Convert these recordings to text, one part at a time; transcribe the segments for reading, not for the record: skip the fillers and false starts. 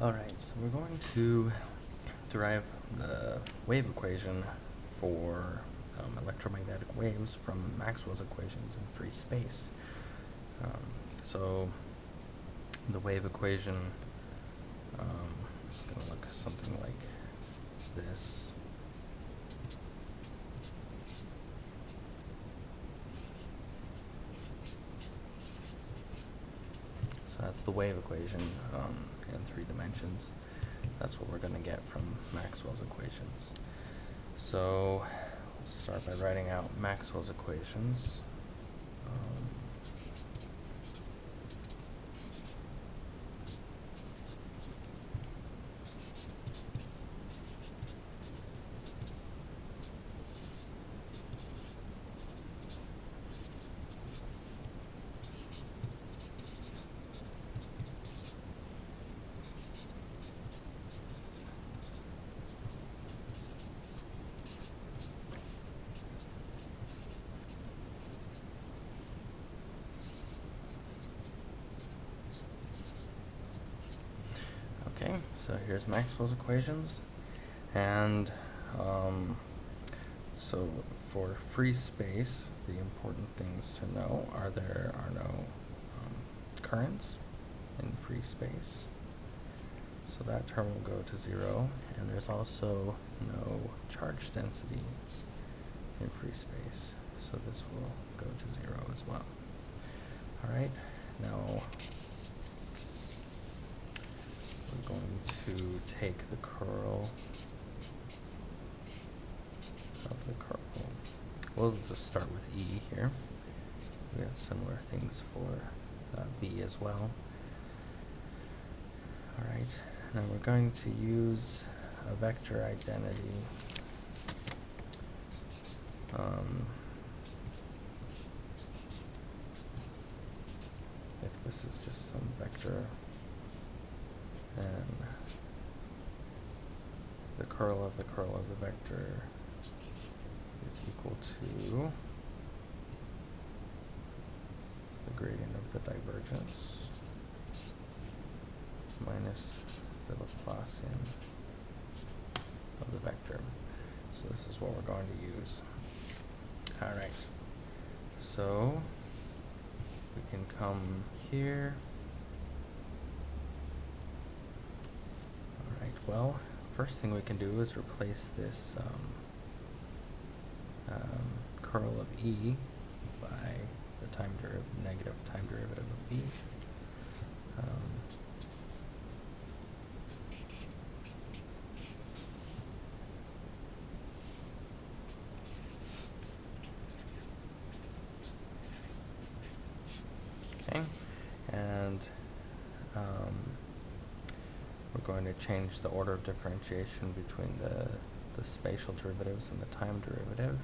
Alright, so we're going to derive the wave equation for electromagnetic waves from Maxwell's equations in free space. So the wave equation is going to look something like this. So that's the wave equation in 3 dimensions. That's what we're going to get from Maxwell's equations. So we'll start by writing out Maxwell's equations. Okay, so here's Maxwell's equations, and so for free space, the important things to know are there are no currents in free space, so that term will go to 0, and there's also no charge density in free space, so this will go to 0 as well. Alright, now we're going to take the curl of the curl. We'll just start with E here. We have similar things for B as well. Alright, now we're going to use a vector identity. If this is just some vector, then the curl of the vector is equal to the gradient of the divergence minus the Laplacian of the vector. So this is what we're going to use. Alright, so we can come here. Alright, well, first thing we can do is replace this curl of E by the negative time derivative of B. Okay, and we're going to change the order of differentiation between the spatial derivatives and the time derivative.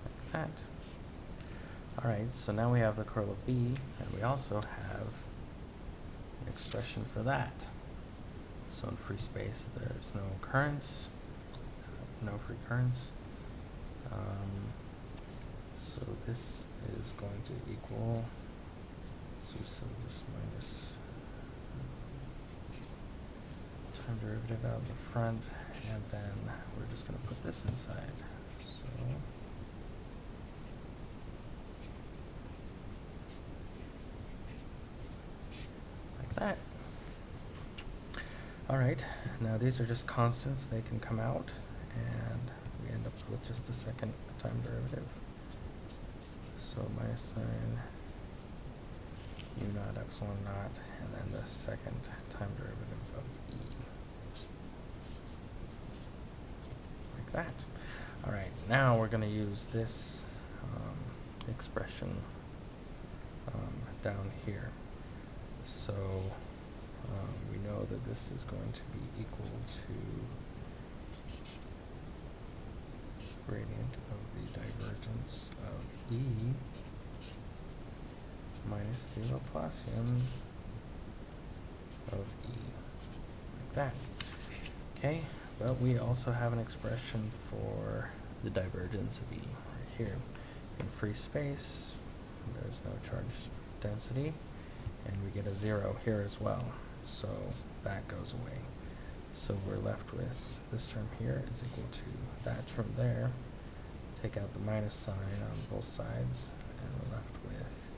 Like that. Alright, so now we have the curl of B, and we also have an expression for that. So in free space, there's no currents, no free currents. So this is going to equal, so this minus time derivative out in the front, and then we're just going to put this inside. So like that. Alright, now these are just constants, they can come out, and we end up with just the second time derivative. So minus sign u naught epsilon naught, and then the second time derivative of E. Like that. Alright, now we're going to use this expression down here. So we know that this is going to be equal to gradient of the divergence of E minus the Laplacian of E, like that. Okay, but we also have an expression for the divergence of E right here. In free space, there's no charge density, and we get a 0 here as well, so that goes away. So we're left with this term here is equal to that term there. Take out the minus sign on both sides, and we're left with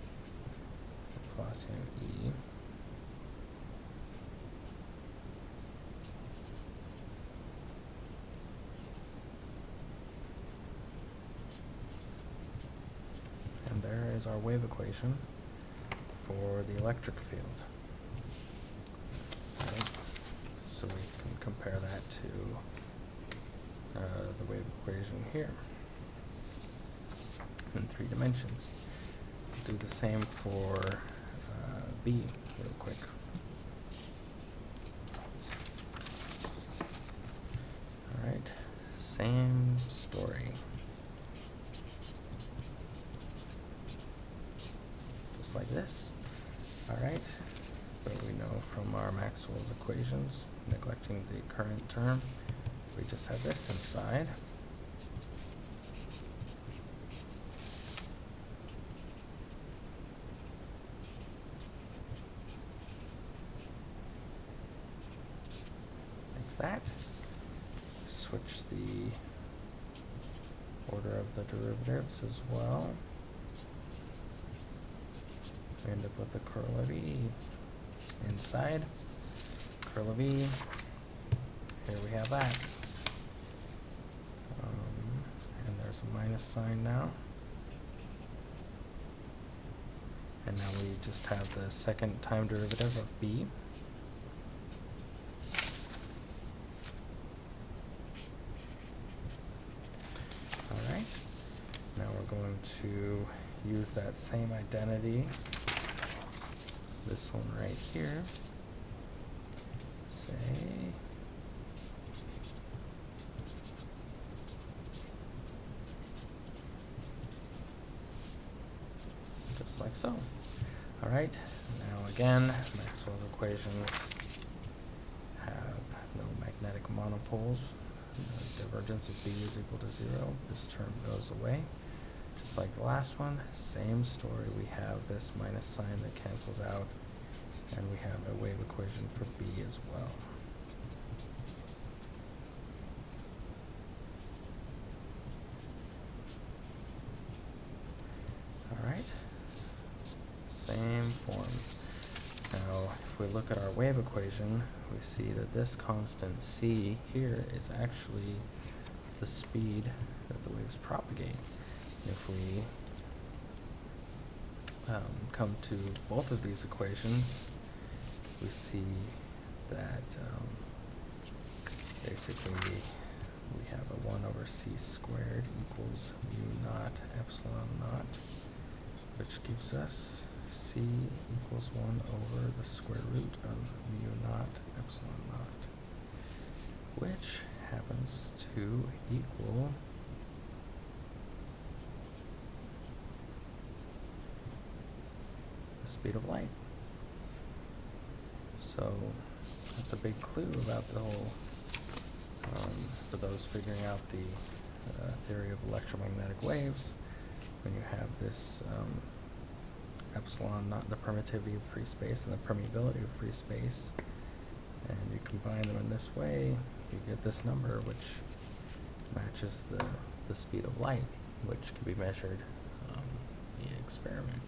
Laplacian E. And there is our wave equation for the electric field. Right. So we can compare that to the wave equation here in 3 dimensions. Do the same for B real quick. All right, same story. Just like this. All right, but we know from our Maxwell's equations, neglecting the current term, we just have this inside. That. Switch the order of the derivatives as well. We end up with the curl of E inside. Curl of E. Here we have that. And there's a minus sign now. And now we just have the second time derivative of B. Now we're going to use that same identity, this one right here, say, just like so. All right, now again, Maxwell's equations have no magnetic monopoles. The divergence of B is equal to 0. This term goes away. Just like the last one, same story. We have this minus sign that cancels out, and we have a wave equation for B as well. All right, same form. Now, if we look at our wave equation, we see that this constant c here is actually the speed that the waves propagate. If we come to both of these equations, we see that basically we have a 1 over c squared equals mu naught epsilon naught, which gives us c equals 1 over the square root of mu naught epsilon naught, which happens to equal the speed of light. So that's a big clue about the whole, for those figuring out the theory of electromagnetic waves. When you have this epsilon naught, the permittivity of free space and the permeability of free space, and you combine them in this way, you get this number which matches the speed of light, which can be measured in the experiment.